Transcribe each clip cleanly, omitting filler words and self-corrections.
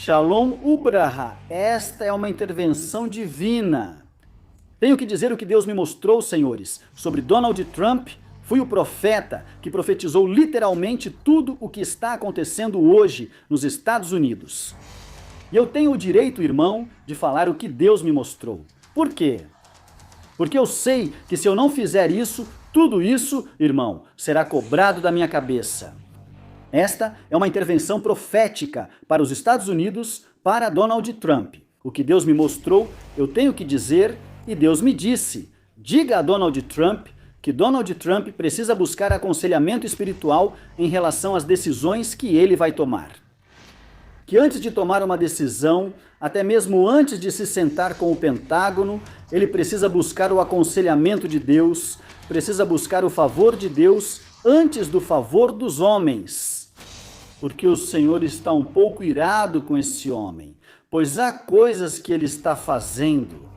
Shalom Ubraha, esta é uma intervenção divina. Tenho que dizer o que Deus me mostrou, senhores, sobre Donald Trump. Fui o profeta que profetizou literalmente tudo o que está acontecendo hoje nos Estados Unidos. E eu tenho o direito, irmão, de falar o que Deus me mostrou. Por quê? Porque eu sei que se eu não fizer isso, tudo isso, irmão, será cobrado da minha cabeça. Esta é uma intervenção profética para os Estados Unidos, para Donald Trump. O que Deus me mostrou, eu tenho que dizer, e Deus me disse. Diga a Donald Trump que Donald Trump precisa buscar aconselhamento espiritual em relação às decisões que ele vai tomar. Que antes de tomar uma decisão, até mesmo antes de se sentar com o Pentágono, ele precisa buscar o aconselhamento de Deus, precisa buscar o favor de Deus antes do favor dos homens. Porque o Senhor está um pouco irado com esse homem, pois há coisas que ele está fazendo,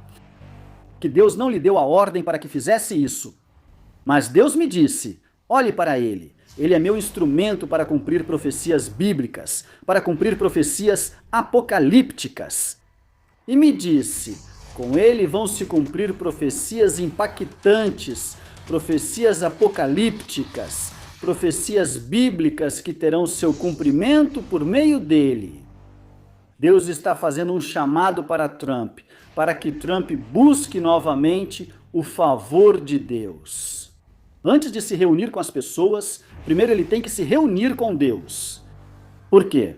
que Deus não lhe deu a ordem para que fizesse isso. Mas Deus me disse, olhe para ele. Ele é meu instrumento para cumprir profecias bíblicas, para cumprir profecias apocalípticas. E me disse, com ele vão se cumprir profecias impactantes, profecias apocalípticas, profecias bíblicas que terão seu cumprimento por meio dele. Deus está fazendo um chamado para Trump, para que Trump busque novamente o favor de Deus. Antes de se reunir com as pessoas, primeiro ele tem que se reunir com Deus. Por quê?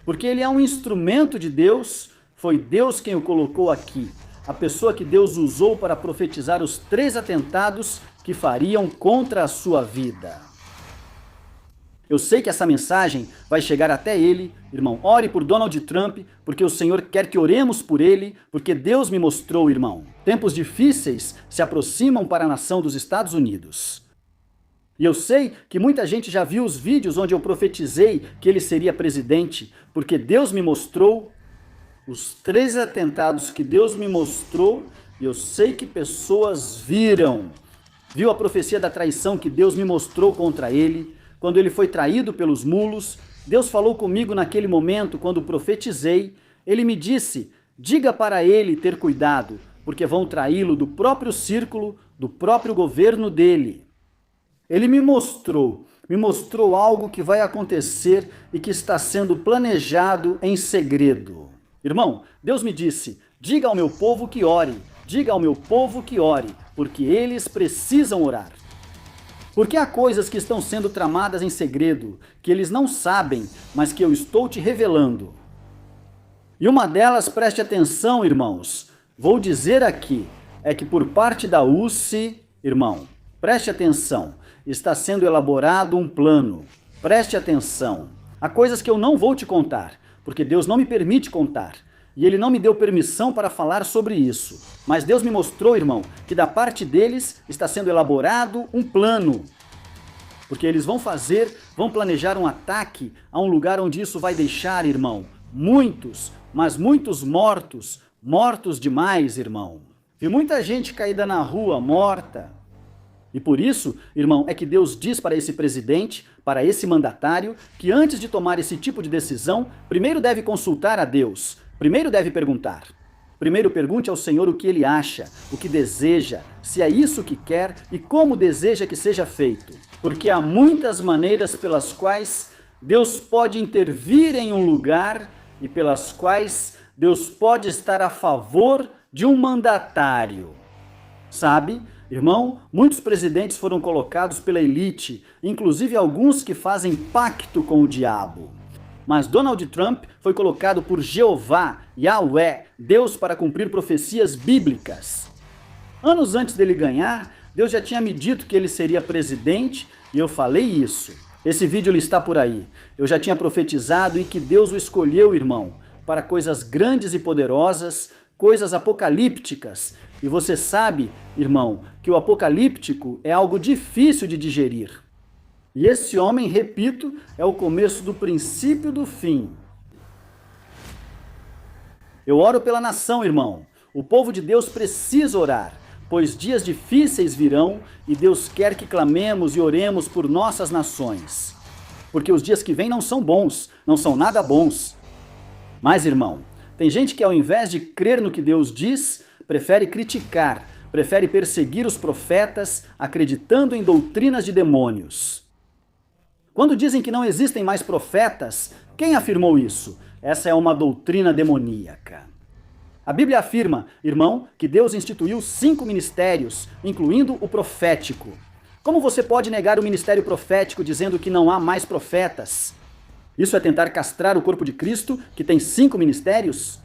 Porque ele é um instrumento de Deus, foi Deus quem o colocou aqui. A pessoa que Deus usou para profetizar os 3 atentados que fariam contra a sua vida. Eu sei que essa mensagem vai chegar até ele. Irmão, ore por Donald Trump, porque o Senhor quer que oremos por ele, porque Deus me mostrou, irmão. Tempos difíceis se aproximam para a nação dos Estados Unidos. E eu sei que muita gente já viu os vídeos onde eu profetizei que ele seria presidente, porque Deus me mostrou os 3 atentados que Deus me mostrou, e eu sei que pessoas viram. Viu a profecia da traição que Deus me mostrou contra ele, quando ele foi traído pelos mulos. Deus falou comigo naquele momento, quando profetizei. Ele me disse, diga para ele ter cuidado, porque vão traí-lo do próprio círculo, do próprio governo dele. Ele me mostrou algo que vai acontecer e que está sendo planejado em segredo. Irmão, Deus me disse, diga ao meu povo que ore, diga ao meu povo que ore, porque eles precisam orar. Porque há coisas que estão sendo tramadas em segredo, que eles não sabem, mas que eu estou te revelando. E uma delas, preste atenção, irmãos, vou dizer aqui, é que por parte da USC, irmão, preste atenção, está sendo elaborado um plano, preste atenção. Há coisas que eu não vou te contar, porque Deus não me permite contar. E ele não me deu permissão para falar sobre isso. Mas Deus me mostrou, irmão, que da parte deles está sendo elaborado um plano. Porque eles vão planejar um ataque a um lugar onde isso vai deixar, irmão, muitos, mas muitos mortos, mortos demais, irmão. Vi muita gente caída na rua, morta. E por isso, irmão, é que Deus diz para esse presidente, para esse mandatário, que antes de tomar esse tipo de decisão, primeiro deve consultar a Deus. Primeiro deve perguntar. Primeiro pergunte ao Senhor o que ele acha, o que deseja, se é isso que quer e como deseja que seja feito. Porque há muitas maneiras pelas quais Deus pode intervir em um lugar e pelas quais Deus pode estar a favor de um mandatário. Sabe, irmão, muitos presidentes foram colocados pela elite, inclusive alguns que fazem pacto com o diabo. Mas Donald Trump foi colocado por Jeová, Yahweh, Deus, para cumprir profecias bíblicas. Anos antes dele ganhar, Deus já tinha me dito que ele seria presidente e eu falei isso. Esse vídeo ele está por aí. Eu já tinha profetizado e que Deus o escolheu, irmão, para coisas grandes e poderosas, coisas apocalípticas. E você sabe, irmão, que o apocalíptico é algo difícil de digerir. E esse homem, repito, é o começo do princípio do fim. Eu oro pela nação, irmão. O povo de Deus precisa orar, pois dias difíceis virão e Deus quer que clamemos e oremos por nossas nações. Porque os dias que vêm não são bons, não são nada bons. Mas, irmão, tem gente que ao invés de crer no que Deus diz, prefere criticar, prefere perseguir os profetas, acreditando em doutrinas de demônios. Quando dizem que não existem mais profetas, quem afirmou isso? Essa é uma doutrina demoníaca. A Bíblia afirma, irmão, que Deus instituiu 5 ministérios, incluindo o profético. Como você pode negar o ministério profético dizendo que não há mais profetas? Isso é tentar castrar o corpo de Cristo, que tem 5 ministérios?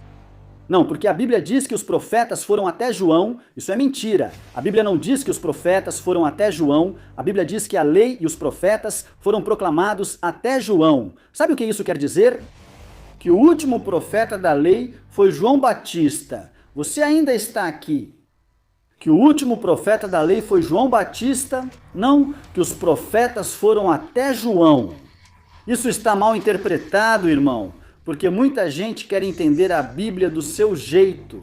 Não, porque a Bíblia diz que os profetas foram até João. Isso é mentira. A Bíblia não diz que os profetas foram até João. A Bíblia diz que a lei e os profetas foram proclamados até João. Sabe o que isso quer dizer? Que o último profeta da lei foi João Batista. Você ainda está aqui. Que o último profeta da lei foi João Batista, não que os profetas foram até João. Isso está mal interpretado, irmão, porque muita gente quer entender a Bíblia do seu jeito.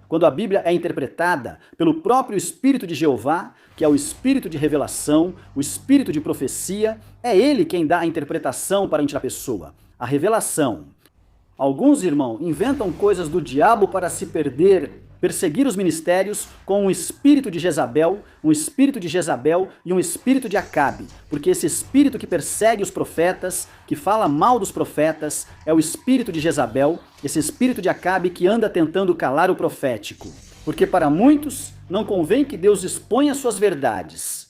Quando a Bíblia é interpretada pelo próprio Espírito de Jeová, que é o Espírito de revelação, o Espírito de profecia, é ele quem dá a interpretação para a pessoa, a revelação. Alguns, irmão, inventam coisas do diabo para se perseguir os ministérios com um espírito de Jezabel e um espírito de Acabe, porque esse espírito que persegue os profetas, que fala mal dos profetas, é o espírito de Jezabel, esse espírito de Acabe que anda tentando calar o profético. Porque para muitos não convém que Deus exponha suas verdades.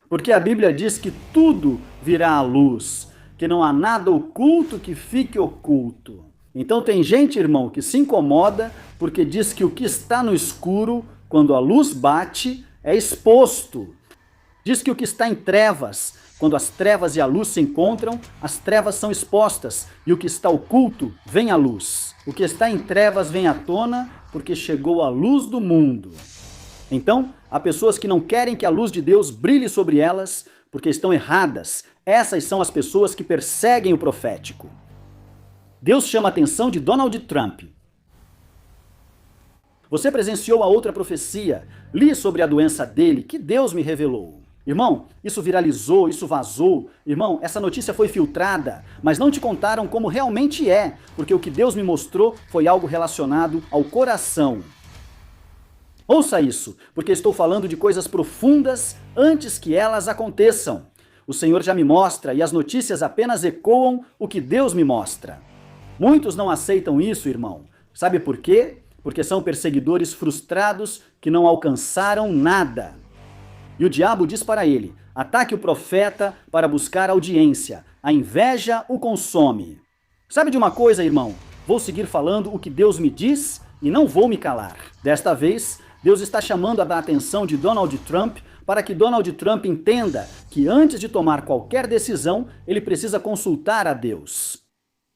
Porque a Bíblia diz que tudo virá à luz, que não há nada oculto que fique oculto. Então tem gente, irmão, que se incomoda porque diz que o que está no escuro, quando a luz bate, é exposto. Diz que o que está em trevas, quando as trevas e a luz se encontram, as trevas são expostas, e o que está oculto vem à luz. O que está em trevas vem à tona, porque chegou a luz do mundo. Então, há pessoas que não querem que a luz de Deus brilhe sobre elas, porque estão erradas. Essas são as pessoas que perseguem o profético. Deus chama a atenção de Donald Trump. Você presenciou a outra profecia, li sobre a doença dele, que Deus me revelou. Irmão, isso viralizou, isso vazou. Irmão, essa notícia foi filtrada, mas não te contaram como realmente é, porque o que Deus me mostrou foi algo relacionado ao coração. Ouça isso, porque estou falando de coisas profundas antes que elas aconteçam. O Senhor já me mostra e as notícias apenas ecoam o que Deus me mostra. Muitos não aceitam isso, irmão. Sabe por quê? Porque são perseguidores frustrados que não alcançaram nada. E o diabo diz para ele: ataque o profeta para buscar audiência. A inveja o consome. Sabe de uma coisa, irmão? Vou seguir falando o que Deus me diz e não vou me calar. Desta vez, Deus está chamando a atenção de Donald Trump para que Donald Trump entenda que antes de tomar qualquer decisão, ele precisa consultar a Deus.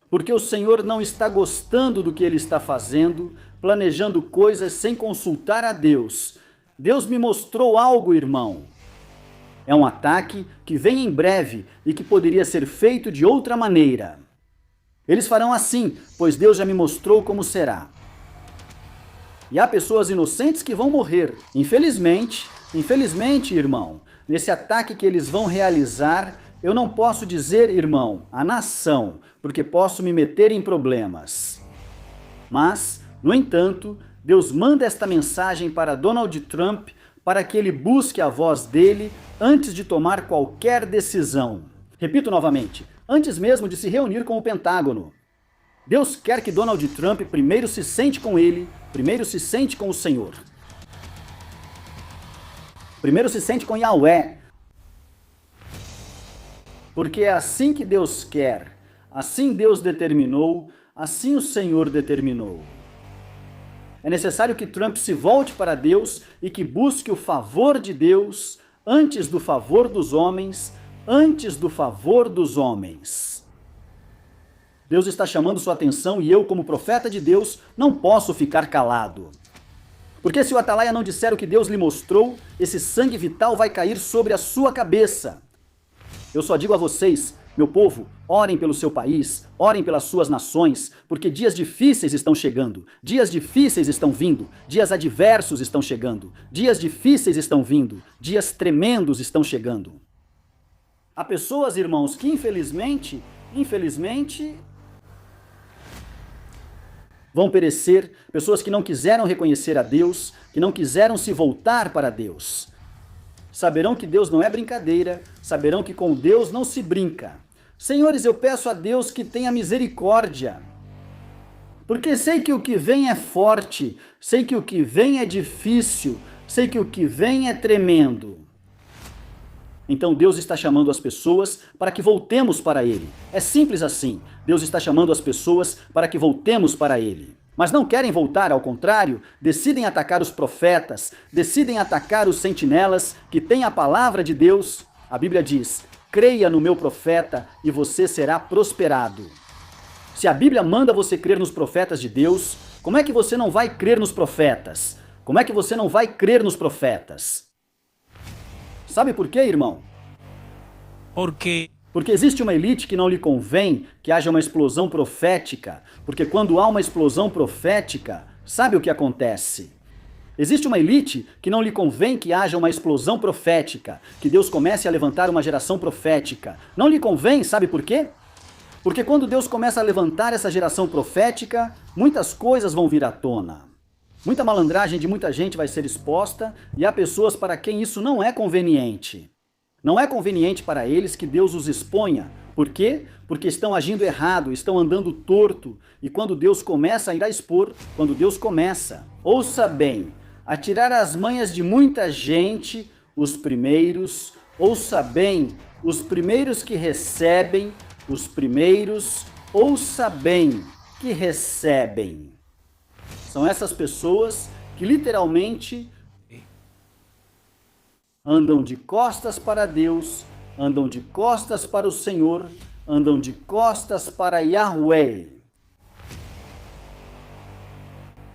Porque o Senhor não está gostando do que ele está fazendo, planejando coisas sem consultar a Deus. Deus me mostrou algo, irmão. É um ataque que vem em breve e que poderia ser feito de outra maneira. Eles farão assim, pois Deus já me mostrou como será. E há pessoas inocentes que vão morrer. Infelizmente, irmão, nesse ataque que eles vão realizar, eu não posso dizer, irmão, a nação, porque posso me meter em problemas. Mas, no entanto, Deus manda esta mensagem para Donald Trump para que ele busque a voz dele antes de tomar qualquer decisão. Repito novamente, antes mesmo de se reunir com o Pentágono. Deus quer que Donald Trump primeiro se sente com ele, primeiro se sente com o Senhor. Primeiro se sente com Yahweh. Porque é assim que Deus quer, assim Deus determinou, assim o Senhor determinou. É necessário que Trump se volte para Deus e que busque o favor de Deus antes do favor dos homens, Deus está chamando sua atenção e eu, como profeta de Deus, não posso ficar calado. Porque se o atalaia não disser o que Deus lhe mostrou, esse sangue vital vai cair sobre a sua cabeça. Eu só digo a vocês, meu povo, orem pelo seu país, orem pelas suas nações, porque dias difíceis estão chegando, dias difíceis estão vindo, dias adversos estão chegando, dias difíceis estão vindo, dias tremendos estão chegando. Há pessoas, irmãos, que infelizmente, vão perecer, pessoas que não quiseram reconhecer a Deus, que não quiseram se voltar para Deus. Saberão que Deus não é brincadeira, saberão que com Deus não se brinca. Senhores, eu peço a Deus que tenha misericórdia, porque sei que o que vem é forte, sei que o que vem é difícil, sei que o que vem é tremendo. Então Deus está chamando as pessoas para que voltemos para Ele. É simples assim. Deus está chamando as pessoas para que voltemos para Ele. Mas não querem voltar, ao contrário, decidem atacar os profetas, decidem atacar os sentinelas que têm a palavra de Deus. A Bíblia diz: creia no meu profeta e você será prosperado. Se a Bíblia manda você crer nos profetas de Deus, como é que você não vai crer nos profetas? Como é que você não vai crer nos profetas? Sabe por quê, irmão? ¿Por qué? Porque existe uma elite que não lhe convém que haja uma explosão profética, porque quando há uma explosão profética, sabe o que acontece? Existe uma elite que não lhe convém que haja uma explosão profética, que Deus comece a levantar uma geração profética. Não lhe convém, sabe por quê? Porque quando Deus começa a levantar essa geração profética, muitas coisas vão vir à tona. Muita malandragem de muita gente vai ser exposta e há pessoas para quem isso não é conveniente. Não é conveniente para eles que Deus os exponha. Por quê? Porque estão agindo errado, estão andando torto. E quando Deus começa a ir a expor, quando Deus começa, ouça bem, a tirar as manhas de muita gente, os primeiros, ouça bem, os primeiros que recebem, os primeiros, ouça bem, que recebem. São essas pessoas que literalmente andam de costas para Deus, andam de costas para o Senhor, andam de costas para Yahweh.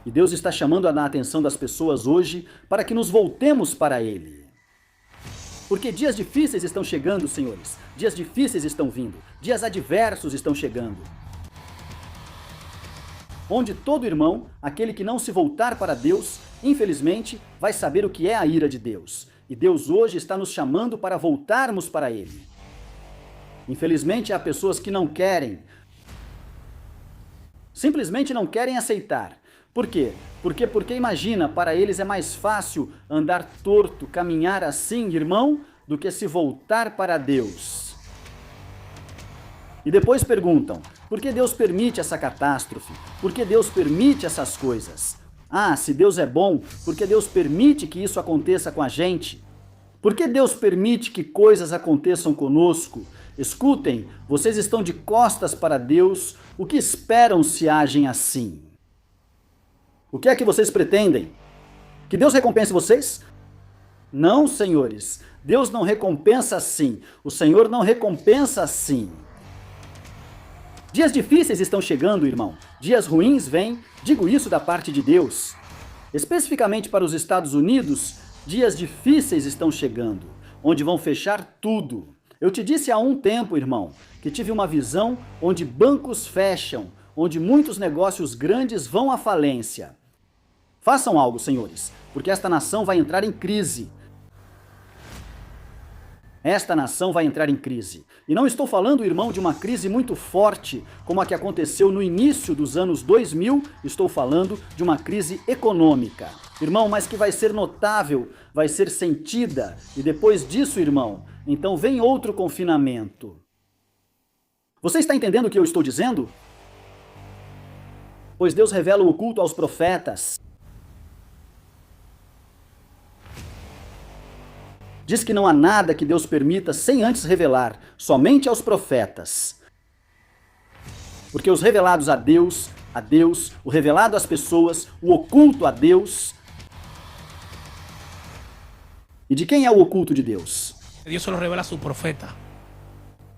E Deus está chamando a atenção das pessoas hoje para que nos voltemos para Ele. Porque dias difíceis estão chegando, senhores. Dias difíceis estão vindo. Dias adversos estão chegando. Onde todo irmão, aquele que não se voltar para Deus, infelizmente, vai saber o que é a ira de Deus. E Deus hoje está nos chamando para voltarmos para Ele. Infelizmente, há pessoas que não querem, simplesmente não querem aceitar. Por quê? Porque imagina, para eles é mais fácil andar torto, caminhar assim, irmão, do que se voltar para Deus. E depois perguntam, por que Deus permite essa catástrofe? Por que Deus permite essas coisas? Ah, se Deus é bom, por que Deus permite que isso aconteça com a gente? Por que Deus permite que coisas aconteçam conosco? Escutem, vocês estão de costas para Deus, o que esperam se agem assim? O que é que vocês pretendem? Que Deus recompense vocês? Não, senhores, Deus não recompensa assim, o Senhor não recompensa assim. Dias difíceis estão chegando, irmão. Dias ruins vêm, digo isso da parte de Deus. Especificamente para os Estados Unidos, dias difíceis estão chegando, onde vão fechar tudo. Eu te disse há um tempo, irmão, que tive uma visão onde bancos fecham, onde muitos negócios grandes vão à falência. Façam algo, senhores, porque esta nação vai entrar em crise. Esta nação vai entrar em crise. E não estou falando, irmão, de uma crise muito forte, como a que aconteceu no início dos anos 2000, estou falando de uma crise econômica. Irmão, mas que vai ser notável, vai ser sentida, e depois disso, irmão, então vem outro confinamento. Você está entendendo o que eu estou dizendo? Pois Deus revela o oculto aos profetas. Diz que não há nada que Deus permita sem antes revelar, somente aos profetas. Porque os revelados a Deus, o revelado às pessoas, o oculto a Deus. E de quem é o oculto de Deus? Dios se lo revela a su profeta.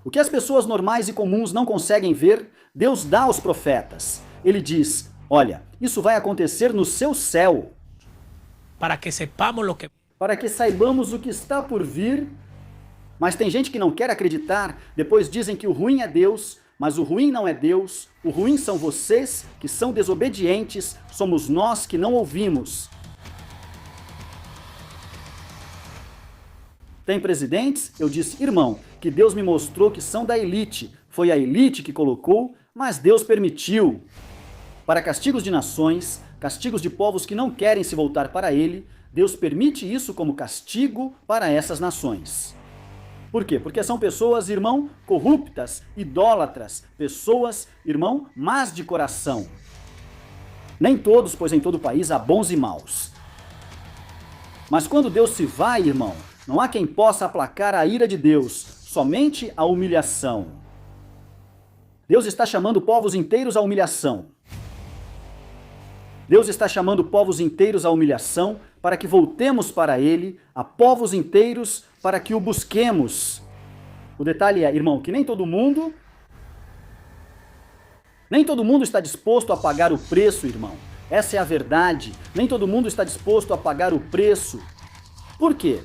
O que as pessoas normais e comuns não conseguem ver, Deus dá aos profetas. Ele diz, olha, isso vai acontecer no seu céu. Para que sepamos lo que... Para que saibamos o que está por vir. Mas tem gente que não quer acreditar, depois dizem que o ruim é Deus, mas o ruim não é Deus, o ruim são vocês que são desobedientes, somos nós que não ouvimos. Tem presidentes? Eu disse, irmão, que Deus me mostrou que são da elite, foi a elite que colocou, mas Deus permitiu. para castigos de nações, castigos de povos que não querem se voltar para ele. Deus permite isso como castigo para essas nações. Por quê? Porque são pessoas, irmão, corruptas, idólatras, pessoas, irmão, más de coração. Nem todos, pois em todo o país há bons e maus. Mas quando Deus se vai, irmão, não há quem possa aplacar a ira de Deus, somente a humilhação. Deus está chamando povos inteiros à humilhação. Deus está chamando povos inteiros à humilhação para que voltemos para Ele, a povos inteiros para que o busquemos. O detalhe é, irmão, que nem todo mundo está disposto a pagar o preço, irmão. Essa é a verdade. Nem todo mundo está disposto a pagar o preço. Por quê?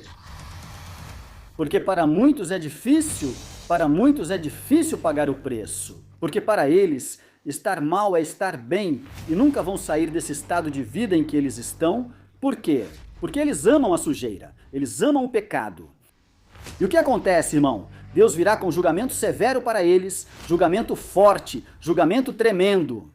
Porque para muitos é difícil pagar o preço. Porque para eles, estar mal é estar bem e nunca vão sair desse estado de vida em que eles estão. Por quê? Porque eles amam a sujeira, eles amam o pecado. E o que acontece, irmão? Deus virá com julgamento severo para eles, julgamento forte, julgamento tremendo.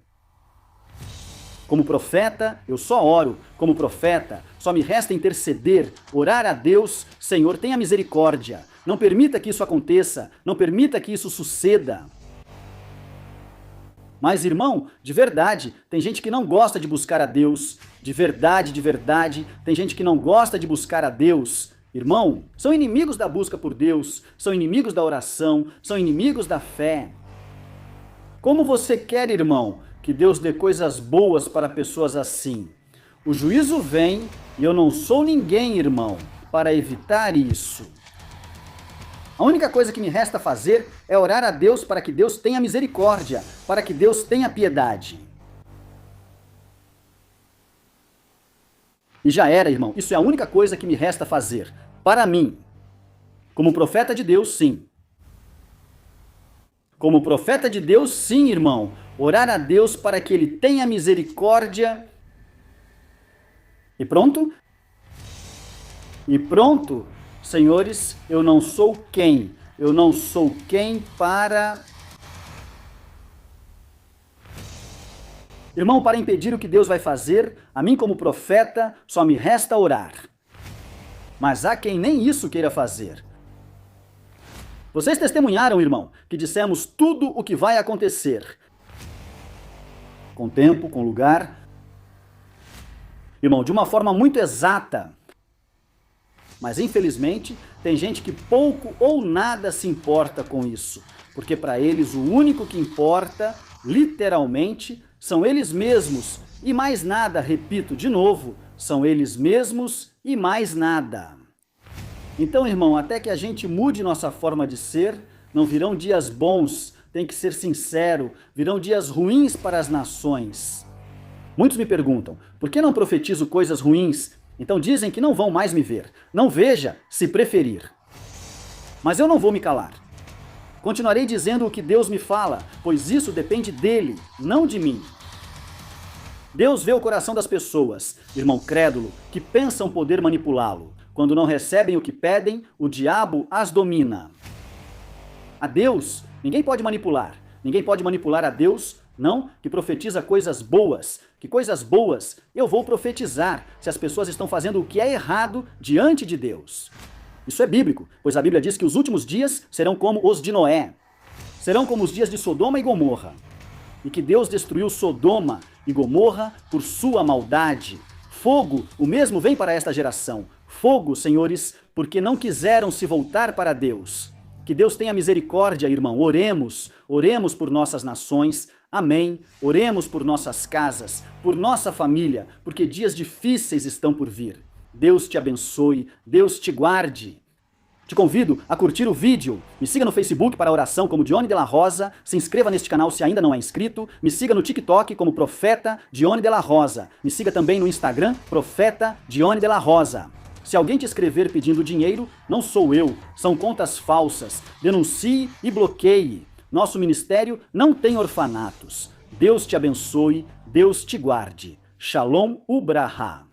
Como profeta, eu só oro. Como profeta, só me resta interceder, orar a Deus. Senhor, tenha misericórdia. Não permita que isso aconteça, não permita que isso suceda. Mas, irmão, de verdade, tem gente que não gosta de buscar a Deus. De verdade, tem gente que não gosta de buscar a Deus. Irmão, são inimigos da busca por Deus, são inimigos da oração, são inimigos da fé. Como você quer, irmão, que Deus dê coisas boas para pessoas assim? O juízo vem e eu não sou ninguém, irmão, para evitar isso. A única coisa que me resta fazer é orar a Deus para que Deus tenha misericórdia, para que Deus tenha piedade. E já era, irmão, isso é a única coisa que me resta fazer, para mim. Como profeta de Deus, sim. Como profeta de Deus, sim, irmão. Orar a Deus para que Ele tenha misericórdia. E pronto? E pronto, senhores, eu não sou quem? Eu não sou quem para... Irmão, para impedir o que Deus vai fazer, a mim como profeta, só me resta orar. Mas há quem nem isso queira fazer. Vocês testemunharam, irmão, que dissemos tudo o que vai acontecer. Com tempo, com lugar. Irmão, de uma forma muito exata. Mas infelizmente, tem gente que pouco ou nada se importa com isso. Porque para eles o único que importa, literalmente, são eles mesmos e mais nada, repito de novo, são eles mesmos e mais nada. Então, irmão, até que a gente mude nossa forma de ser, não virão dias bons, tem que ser sincero, virão dias ruins para as nações. Muitos me perguntam, por que não profetizo coisas ruins? Então dizem que não vão mais me ver. Não veja, se preferir. Mas eu não vou me calar. Continuarei dizendo o que Deus me fala, pois isso depende dele, não de mim. Deus vê o coração das pessoas, irmão crédulo, que pensam poder manipulá-lo. Quando não recebem o que pedem, o diabo as domina. A Deus, ninguém pode manipular. Ninguém pode manipular a Deus, não, que profetiza coisas boas. Que coisas boas eu vou profetizar se as pessoas estão fazendo o que é errado diante de Deus. Isso é bíblico, pois a Bíblia diz que os últimos dias serão como os de Noé. Serão como os dias de Sodoma e Gomorra. E que Deus destruiu Sodoma e Gomorra por sua maldade. Fogo, o mesmo vem para esta geração. Fogo, senhores, porque não quiseram se voltar para Deus. Que Deus tenha misericórdia, irmão. Oremos por nossas nações. Amém. Oremos por nossas casas, por nossa família, porque dias difíceis estão por vir. Deus te abençoe, Deus te guarde. Te convido a curtir o vídeo. Me siga no Facebook para oração como Dione de la Rosa. Se inscreva neste canal se ainda não é inscrito. Me siga no TikTok como Profeta Dione de la Rosa. Me siga também no Instagram, Profeta Dione de la Rosa. Se alguém te escrever pedindo dinheiro, não sou eu. São contas falsas. Denuncie e bloqueie. Nosso ministério não tem orfanatos. Deus te abençoe, Deus te guarde. Shalom Ubraha.